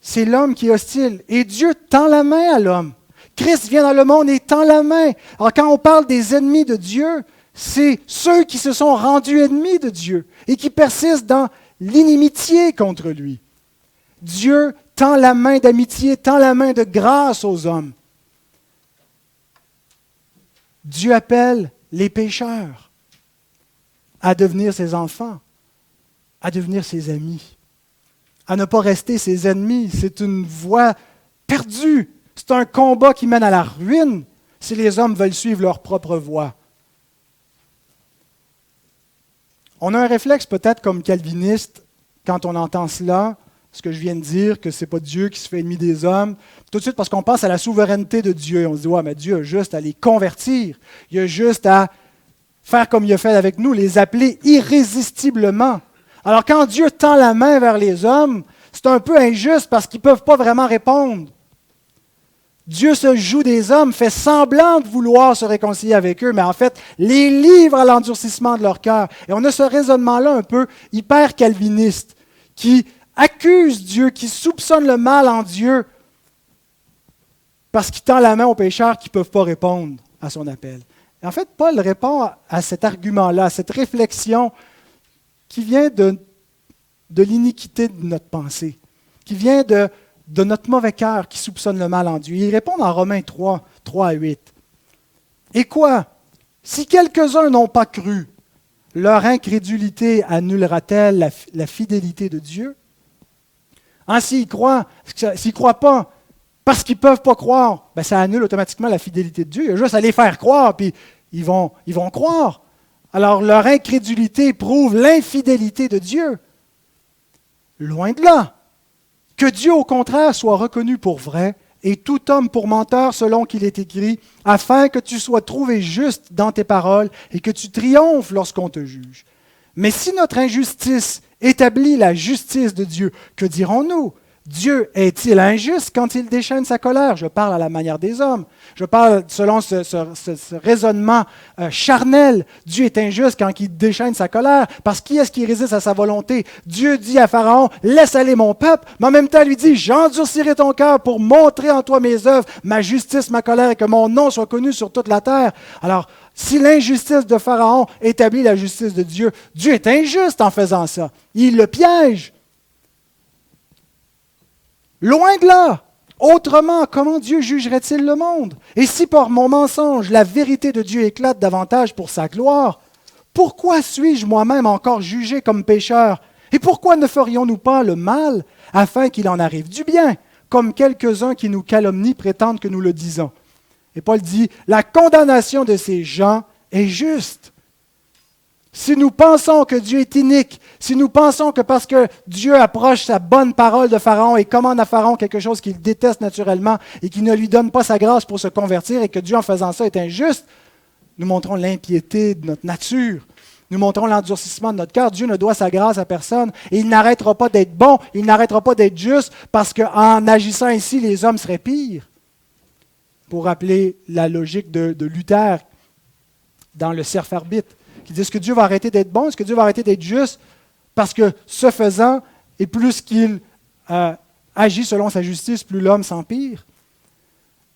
C'est l'homme qui est hostile. Et Dieu tend la main à l'homme. Christ vient dans le monde et tend la main. Alors quand on parle des ennemis de Dieu, c'est ceux qui se sont rendus ennemis de Dieu et qui persistent dans l'inimitié contre lui. Dieu tend la main d'amitié, tend la main de grâce aux hommes. Dieu appelle les pécheurs à devenir ses enfants, à devenir ses amis, à ne pas rester ses ennemis. C'est une voie perdue. C'est un combat qui mène à la ruine si les hommes veulent suivre leur propre voie. On a un réflexe peut-être comme calviniste quand on entend cela, ce que je viens de dire, que ce n'est pas Dieu qui se fait ennemi des hommes, tout de suite parce qu'on pense à la souveraineté de Dieu. On se dit, ouais, mais Dieu a juste à les convertir. Il a juste à faire comme il a fait avec nous, les appeler irrésistiblement. Alors quand Dieu tend la main vers les hommes, c'est un peu injuste parce qu'ils ne peuvent pas vraiment répondre. Dieu se joue des hommes, fait semblant de vouloir se réconcilier avec eux, mais en fait, les livre à l'endurcissement de leur cœur. Et on a ce raisonnement-là un peu hyper calviniste, qui accuse Dieu, qui soupçonne le mal en Dieu, parce qu'il tend la main aux pécheurs qui ne peuvent pas répondre à son appel. Et en fait, Paul répond à cet argument-là, à cette réflexion qui vient de l'iniquité de notre pensée, qui vient de notre mauvais cœur qui soupçonne le mal en Dieu. Il répond dans Romains 3, 3 à 8. Et quoi? Si quelques-uns n'ont pas cru, leur incrédulité annulera-t-elle la fidélité de Dieu? S'ils ne croient pas parce qu'ils ne peuvent pas croire, ben ça annule automatiquement la fidélité de Dieu. Il y a juste à les faire croire, puis ils vont croire. Alors leur incrédulité prouve l'infidélité de Dieu. Loin de là. Que Dieu, au contraire, soit reconnu pour vrai et tout homme pour menteur selon qu'il est écrit, afin que tu sois trouvé juste dans tes paroles et que tu triomphes lorsqu'on te juge. Mais si notre injustice établit la justice de Dieu, que dirons-nous? Dieu est-il injuste quand il déchaîne sa colère? Je parle à la manière des hommes. Je parle selon ce raisonnement charnel. Dieu est injuste quand il déchaîne sa colère, parce qui est-ce qui résiste à sa volonté? Dieu dit à Pharaon, laisse aller mon peuple, mais en même temps lui dit, j'endurcirai ton cœur pour montrer en toi mes œuvres, ma justice, ma colère, et que mon nom soit connu sur toute la terre. Alors, si l'injustice de Pharaon établit la justice de Dieu, Dieu est injuste en faisant ça. Il le piège. Loin de là. Autrement, comment Dieu jugerait-il le monde? Et si par mon mensonge, la vérité de Dieu éclate davantage pour sa gloire, pourquoi suis-je moi-même encore jugé comme pécheur? Et pourquoi ne ferions-nous pas le mal afin qu'il en arrive du bien, comme quelques-uns qui nous calomnient prétendent que nous le disons? Et Paul dit, la condamnation de ces gens est juste. Si nous pensons que Dieu est inique, si nous pensons que parce que Dieu approche sa bonne parole de Pharaon et commande à Pharaon quelque chose qu'il déteste naturellement et qui ne lui donne pas sa grâce pour se convertir et que Dieu en faisant ça est injuste, nous montrons l'impiété de notre nature. Nous montrons l'endurcissement de notre cœur. Dieu ne doit sa grâce à personne et il n'arrêtera pas d'être bon, il n'arrêtera pas d'être juste parce qu'en agissant ainsi, les hommes seraient pires. Pour rappeler la logique de Luther dans le Cerf Arbitre, qui dit, est-ce que Dieu va arrêter d'être bon? Est-ce que Dieu va arrêter d'être juste? Parce que ce faisant, et plus qu'il agit selon sa justice, plus l'homme s'empire.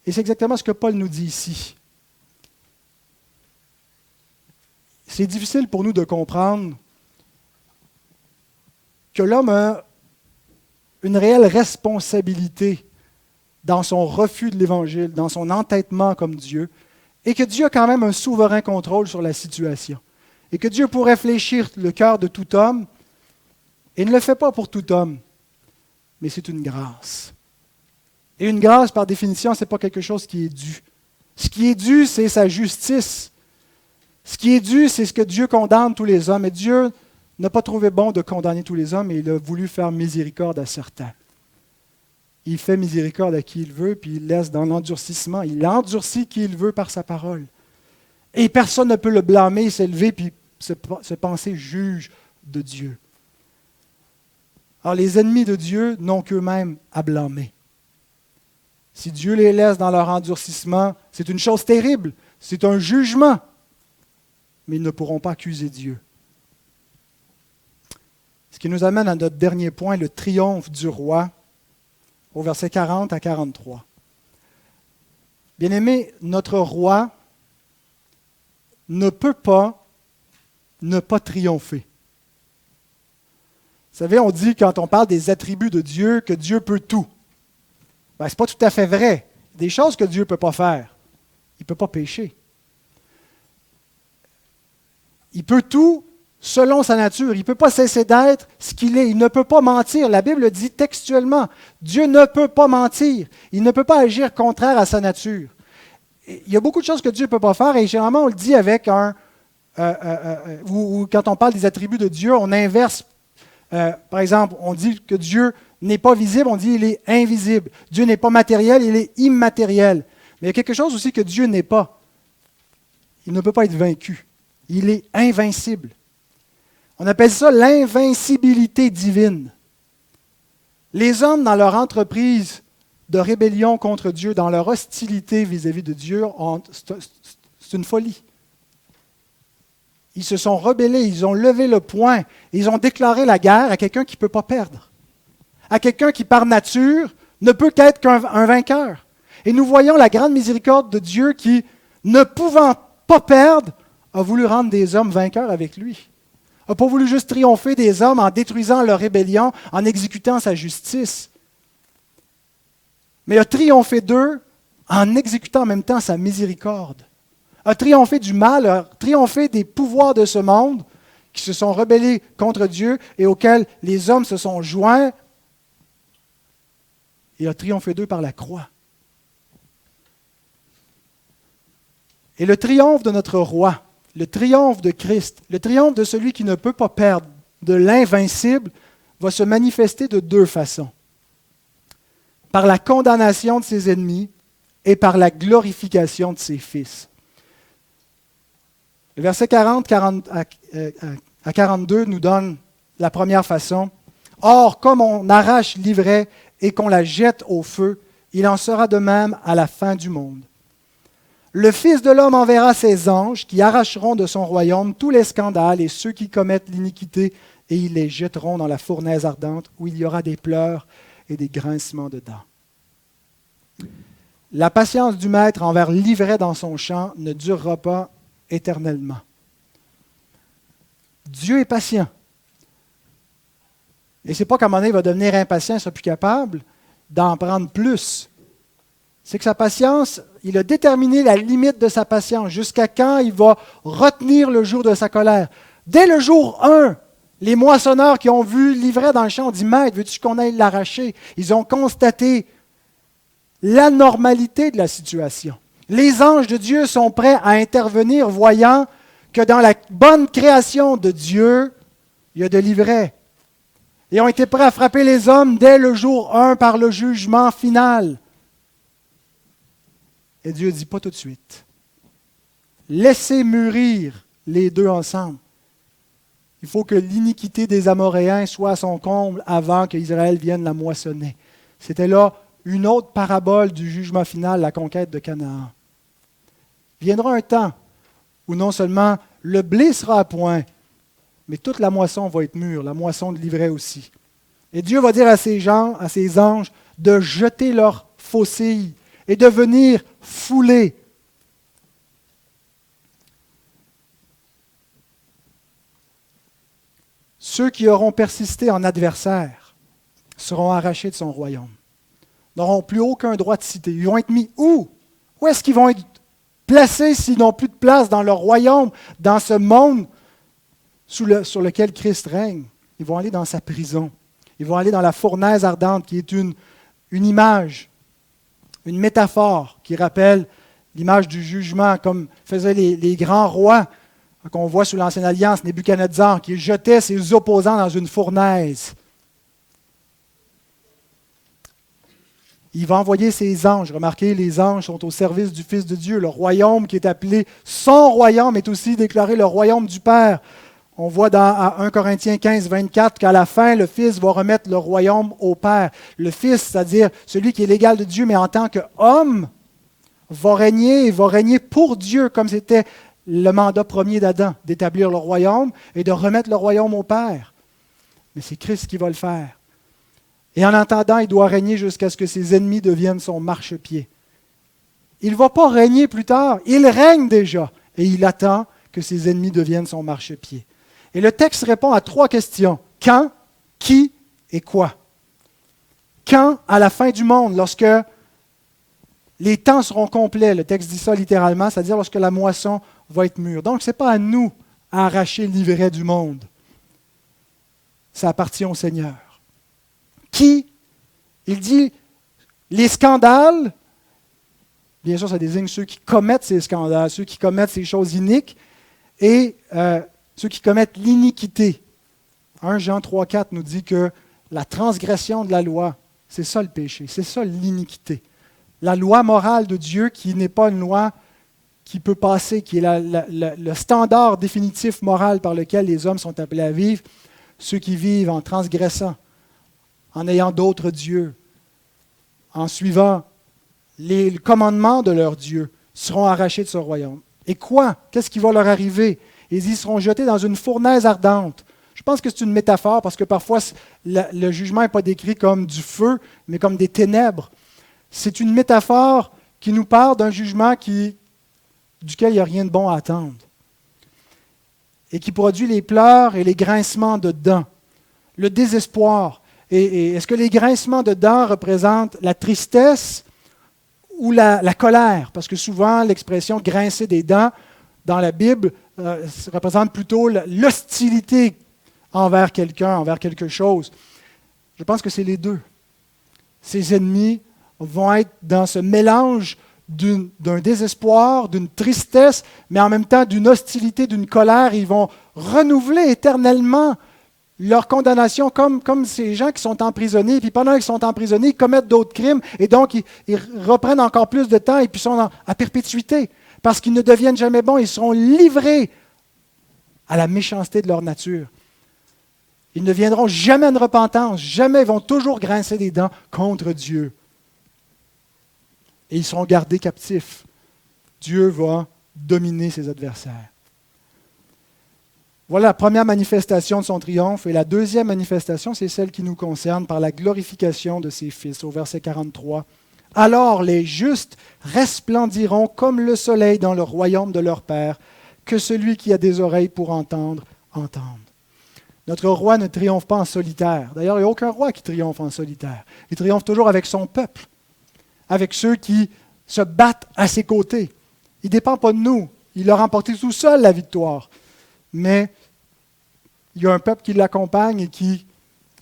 Et c'est exactement ce que Paul nous dit ici. C'est difficile pour nous de comprendre que l'homme a une réelle responsabilité dans son refus de l'Évangile, dans son entêtement comme Dieu, et que Dieu a quand même un souverain contrôle sur la situation. Et que Dieu pourrait fléchir le cœur de tout homme, et ne le fait pas pour tout homme, mais c'est une grâce. Et une grâce, par définition, ce n'est pas quelque chose qui est dû. Ce qui est dû, c'est sa justice. Ce qui est dû, c'est ce que Dieu condamne tous les hommes. Et Dieu n'a pas trouvé bon de condamner tous les hommes, et il a voulu faire miséricorde à certains. Il fait miséricorde à qui il veut, puis il laisse dans l'endurcissement. Il endurcit qui il veut par sa parole. Et personne ne peut le blâmer, s'élever, puis se penser juge de Dieu. Alors les ennemis de Dieu n'ont qu'eux-mêmes à blâmer. Si Dieu les laisse dans leur endurcissement, c'est une chose terrible, c'est un jugement. Mais ils ne pourront pas accuser Dieu. Ce qui nous amène à notre dernier point, le triomphe du roi, au verset 40 à 43. Bien-aimés, notre roi ne peut pas ne pas triompher. Vous savez, on dit quand on parle des attributs de Dieu que Dieu peut tout. Ce n'est pas tout à fait vrai. Des choses que Dieu ne peut pas faire. Il ne peut pas pécher. Il peut tout selon sa nature. Il ne peut pas cesser d'être ce qu'il est. Il ne peut pas mentir. La Bible dit textuellement, Dieu ne peut pas mentir. Il ne peut pas agir contraire à sa nature. Il y a beaucoup de choses que Dieu ne peut pas faire et généralement on le dit avec ou quand on parle des attributs de Dieu, on inverse. Par exemple, on dit que Dieu n'est pas visible, on dit qu'il est invisible. Dieu n'est pas matériel, il est immatériel. Mais il y a quelque chose aussi que Dieu n'est pas. Il ne peut pas être vaincu. Il est invincible. On appelle ça l'invincibilité divine. Les hommes, dans leur entreprise de rébellion contre Dieu, dans leur hostilité vis-à-vis de Dieu, c'est une folie. Ils se sont rebellés, ils ont levé le poing, ils ont déclaré la guerre à quelqu'un qui ne peut pas perdre, à quelqu'un qui, par nature, ne peut qu'être qu'un vainqueur. Et nous voyons la grande miséricorde de Dieu qui, ne pouvant pas perdre, a voulu rendre des hommes vainqueurs avec lui. Il n'a pas voulu juste triompher des hommes en détruisant leur rébellion, en exécutant sa justice. Mais il a triomphé d'eux en exécutant en même temps sa miséricorde. A triomphé du mal, a triomphé des pouvoirs de ce monde qui se sont rebellés contre Dieu et auxquels les hommes se sont joints. Il a triomphé d'eux par la croix. Et le triomphe de notre roi, le triomphe de Christ, le triomphe de celui qui ne peut pas perdre, de l'invincible, va se manifester de deux façons. Par la condamnation de ses ennemis et par la glorification de ses fils. Le verset 40 à 42 nous donne la première façon. « Or, comme on arrache l'ivraie et qu'on la jette au feu, il en sera de même à la fin du monde. Le Fils de l'homme enverra ses anges qui arracheront de son royaume tous les scandales et ceux qui commettent l'iniquité, et ils les jetteront dans la fournaise ardente où il y aura des pleurs et des grincements de dents. » La patience du maître envers l'ivraie dans son champ ne durera pas éternellement. Dieu est patient. Et ce n'est pas qu'à un moment donné, il va devenir impatient, il ne sera plus capable d'en prendre plus. C'est que sa patience, il a déterminé la limite de sa patience, jusqu'à quand il va retenir le jour de sa colère. Dès le jour 1, les moissonneurs qui ont vu l'ivraie dans le champ ont dit « Maître, veux-tu qu'on aille l'arracher? » Ils ont constaté l'anormalité de la situation. Les anges de Dieu sont prêts à intervenir, voyant que dans la bonne création de Dieu, il y a de l'ivraie. Ils ont été prêts à frapper les hommes dès le jour 1 par le jugement final. Et Dieu dit, pas tout de suite. Laissez mûrir les deux ensemble. Il faut que l'iniquité des Amoréens soit à son comble avant qu'Israël vienne la moissonner. C'était là une autre parabole du jugement final, la conquête de Canaan. Il viendra un temps où non seulement le blé sera à point, mais toute la moisson va être mûre, la moisson de l'ivraie aussi. Et Dieu va dire à ses anges de jeter leurs faucilles et de venir fouler. Ceux qui auront persisté en adversaires seront arrachés de son royaume. N'auront plus aucun droit de citer. Ils vont être mis où? Où est-ce qu'ils vont être placés s'ils n'ont plus de place dans leur royaume, dans ce monde sur lequel Christ règne? Ils vont aller dans sa prison. Ils vont aller dans la fournaise ardente qui est une image, une métaphore qui rappelle l'image du jugement comme faisaient les grands rois qu'on voit sous l'Ancienne Alliance, Nebuchadnezzar, qui jetait ses opposants dans une fournaise. Il va envoyer ses anges. Remarquez, les anges sont au service du Fils de Dieu. Le royaume qui est appelé son royaume est aussi déclaré le royaume du Père. On voit dans 1 Corinthiens 15, 24 qu'à la fin, le Fils va remettre le royaume au Père. Le Fils, c'est-à-dire celui qui est l'égal de Dieu, mais en tant qu'homme, va régner pour Dieu, comme c'était le mandat premier d'Adam, d'établir le royaume et de remettre le royaume au Père. Mais c'est Christ qui va le faire. Et en attendant, il doit régner jusqu'à ce que ses ennemis deviennent son marchepied. Il ne va pas régner plus tard, il règne déjà, et il attend que ses ennemis deviennent son marchepied. Et le texte répond à 3 questions. Quand, qui et quoi? Quand, à la fin du monde, lorsque les temps seront complets, le texte dit ça littéralement, c'est-à-dire lorsque la moisson va être mûre. Donc, ce n'est pas à nous à arracher l'ivraie du monde. Ça appartient au Seigneur. Qui? Il dit, les scandales, bien sûr, ça désigne ceux qui commettent ces scandales, ceux qui commettent ces choses iniques, et ceux qui commettent l'iniquité. 1 Jean 3, 4 nous dit que la transgression de la loi, c'est ça le péché, c'est ça l'iniquité. La loi morale de Dieu qui n'est pas une loi qui peut passer, qui est le standard définitif moral par lequel les hommes sont appelés à vivre, ceux qui vivent en transgressant, en ayant d'autres dieux, en suivant les commandements de leur Dieu, seront arrachés de ce royaume. Et quoi? Qu'est-ce qui va leur arriver? Ils y seront jetés dans une fournaise ardente. Je pense que c'est une métaphore parce que parfois le jugement n'est pas décrit comme du feu, mais comme des ténèbres. C'est une métaphore qui nous parle d'un jugement duquel il n'y a rien de bon à attendre et qui produit les pleurs et les grincements de dents, le désespoir. Et est-ce que les grincements de dents représentent la tristesse ou la colère? Parce que souvent, l'expression « grincer des dents » dans la Bible représente plutôt l'hostilité envers quelqu'un, envers quelque chose. Je pense que c'est les deux. Ses ennemis vont être dans ce mélange d'un désespoir, d'une tristesse, mais en même temps d'une hostilité, d'une colère. Ils vont renouveler éternellement leur condamnation comme ces gens qui sont emprisonnés. Puis pendant qu'ils sont emprisonnés, ils commettent d'autres crimes et donc ils reprennent encore plus de temps et puis sont à perpétuité. Parce qu'ils ne deviennent jamais bons, ils seront livrés à la méchanceté de leur nature. Ils ne viendront jamais de repentance, jamais, ils vont toujours grincer des dents contre Dieu. Et ils seront gardés captifs. Dieu va dominer ses adversaires. Voilà la première manifestation de son triomphe. Et la deuxième manifestation, c'est celle qui nous concerne par la glorification de ses fils, au verset 43. « Alors les justes resplendiront comme le soleil dans le royaume de leur Père, que celui qui a des oreilles pour entendre, entende. » Notre roi ne triomphe pas en solitaire. D'ailleurs, il n'y a aucun roi qui triomphe en solitaire. Il triomphe toujours avec son peuple, avec ceux qui se battent à ses côtés. Il ne dépend pas de nous. Il a remporté tout seul la victoire. Mais il y a un peuple qui l'accompagne et qui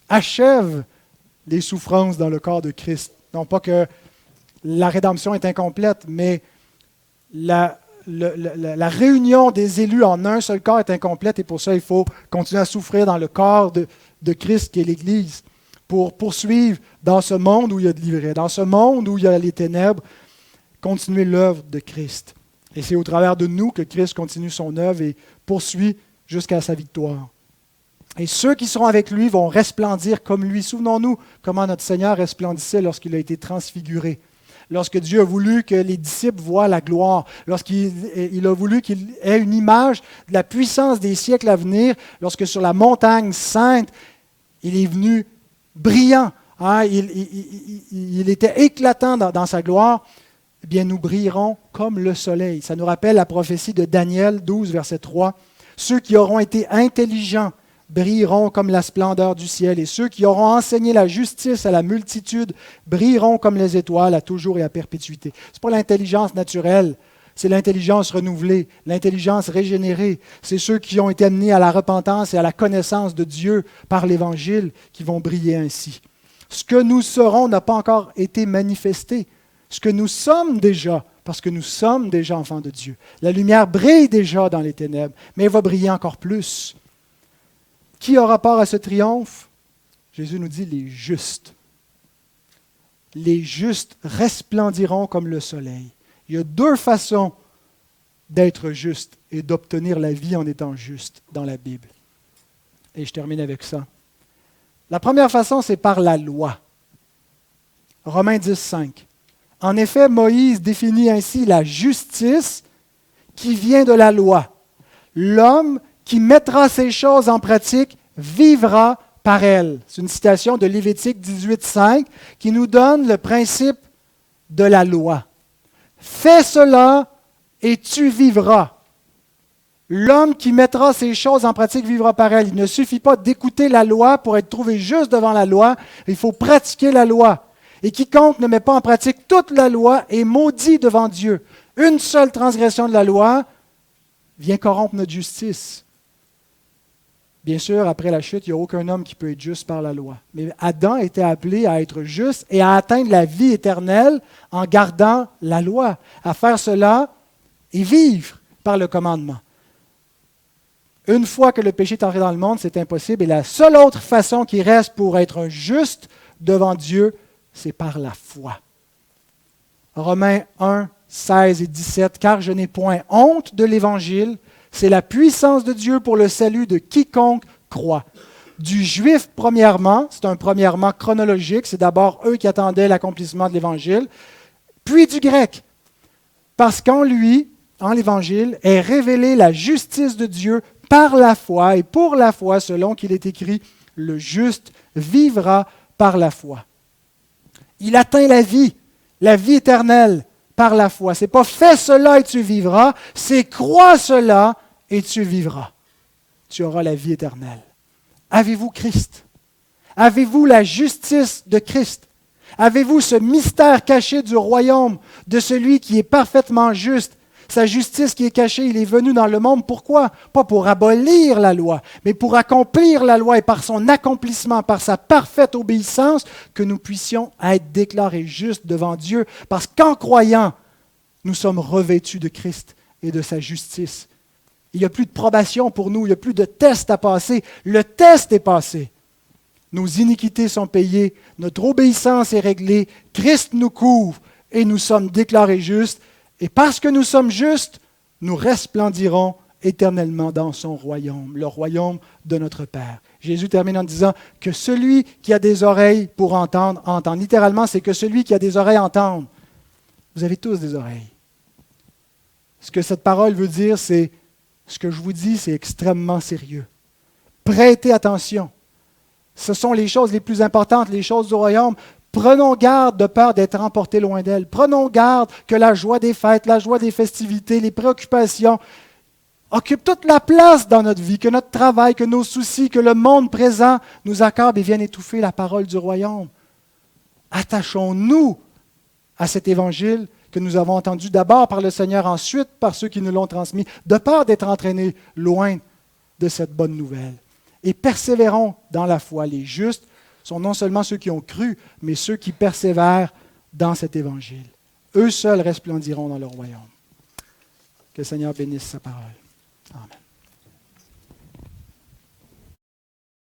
achève les souffrances dans le corps de Christ. Non pas que la rédemption est incomplète, mais la réunion des élus en un seul corps est incomplète et pour ça, il faut continuer à souffrir dans le corps de Christ qui est l'Église pour poursuivre dans ce monde où il y a de l'ivraie, dans ce monde où il y a les ténèbres, continuer l'œuvre de Christ. Et c'est au travers de nous que Christ continue son œuvre et poursuit jusqu'à sa victoire. Et ceux qui seront avec lui vont resplendir comme lui. Souvenons-nous comment notre Seigneur resplendissait lorsqu'il a été transfiguré. Lorsque Dieu a voulu que les disciples voient la gloire, lorsqu'il a voulu qu'il ait une image de la puissance des siècles à venir, lorsque sur la montagne sainte, il est venu brillant, hein, il était éclatant dans sa gloire, eh bien nous brillerons comme le soleil. Ça nous rappelle la prophétie de Daniel 12, verset 3. Ceux qui auront été intelligents brilleront comme la splendeur du ciel, et ceux qui auront enseigné la justice à la multitude brilleront comme les étoiles à toujours et à perpétuité. Ce n'est pas l'intelligence naturelle, c'est l'intelligence renouvelée, l'intelligence régénérée. C'est ceux qui ont été amenés à la repentance et à la connaissance de Dieu par l'Évangile qui vont briller ainsi. Ce que nous serons n'a pas encore été manifesté. Ce que nous sommes déjà, parce que nous sommes déjà enfants de Dieu. La lumière brille déjà dans les ténèbres, mais elle va briller encore plus. Qui aura part à ce triomphe? Jésus nous dit les justes. Les justes resplendiront comme le soleil. Il y a deux façons d'être juste et d'obtenir la vie en étant juste dans la Bible. Et je termine avec ça. La première façon, c'est par la loi. Romains 10, 5. En effet, Moïse définit ainsi la justice qui vient de la loi. L'homme qui mettra ces choses en pratique vivra par elles. C'est une citation de Lévitique 18, 5 qui nous donne le principe de la loi. Fais cela et tu vivras. L'homme qui mettra ces choses en pratique vivra par elles. Il ne suffit pas d'écouter la loi pour être trouvé juste devant la loi. Il faut pratiquer la loi. Et quiconque ne met pas en pratique toute la loi est maudit devant Dieu. Une seule transgression de la loi vient corrompre notre justice. Bien sûr, après la chute, il n'y a aucun homme qui peut être juste par la loi. Mais Adam était appelé à être juste et à atteindre la vie éternelle en gardant la loi, à faire cela et vivre par le commandement. Une fois que le péché est entré dans le monde, c'est impossible. Et la seule autre façon qui reste pour être juste devant Dieu, c'est par la foi. Romains 1, 16 et 17. Car je n'ai point honte de l'Évangile, c'est la puissance de Dieu pour le salut de quiconque croit. Du juif, premièrement, c'est un premièrement chronologique, c'est d'abord eux qui attendaient l'accomplissement de l'Évangile, puis du grec, parce qu'en lui, en l'Évangile, est révélée la justice de Dieu par la foi et pour la foi, selon qu'il est écrit, le juste vivra par la foi. Il atteint la vie éternelle par la foi. Ce n'est pas fais cela et tu vivras, c'est crois cela et tu vivras. Tu auras la vie éternelle. Avez-vous Christ? Avez-vous la justice de Christ? Avez-vous ce mystère caché du royaume de celui qui est parfaitement juste? Sa justice qui est cachée, il est venu dans le monde. Pourquoi? Pas pour abolir la loi, mais pour accomplir la loi et par son accomplissement, par sa parfaite obéissance, que nous puissions être déclarés justes devant Dieu. Parce qu'en croyant, nous sommes revêtus de Christ et de sa justice. Il n'y a plus de probation pour nous, il n'y a plus de test à passer. Le test est passé. Nos iniquités sont payées, notre obéissance est réglée, Christ nous couvre et nous sommes déclarés justes. Et parce que nous sommes justes, nous resplendirons éternellement dans son royaume, le royaume de notre Père. Jésus termine en disant que celui qui a des oreilles pour entendre, entend. Littéralement, c'est que celui qui a des oreilles entende. Vous avez tous des oreilles. Ce que cette parole veut dire, c'est ce que je vous dis, c'est extrêmement sérieux. Prêtez attention. Ce sont les choses les plus importantes, les choses du royaume. Prenons garde de peur d'être emportés loin d'elle. Prenons garde que la joie des fêtes, la joie des festivités, les préoccupations occupent toute la place dans notre vie, que notre travail, que nos soucis, que le monde présent nous accorde et viennent étouffer la parole du royaume. Attachons-nous à cet évangile que nous avons entendu d'abord par le Seigneur, ensuite par ceux qui nous l'ont transmis, de peur d'être entraînés loin de cette bonne nouvelle. Et persévérons dans la foi. Les justes sont non seulement ceux qui ont cru, mais ceux qui persévèrent dans cet évangile. Eux seuls resplendiront dans le royaume. Que le Seigneur bénisse sa parole. Amen.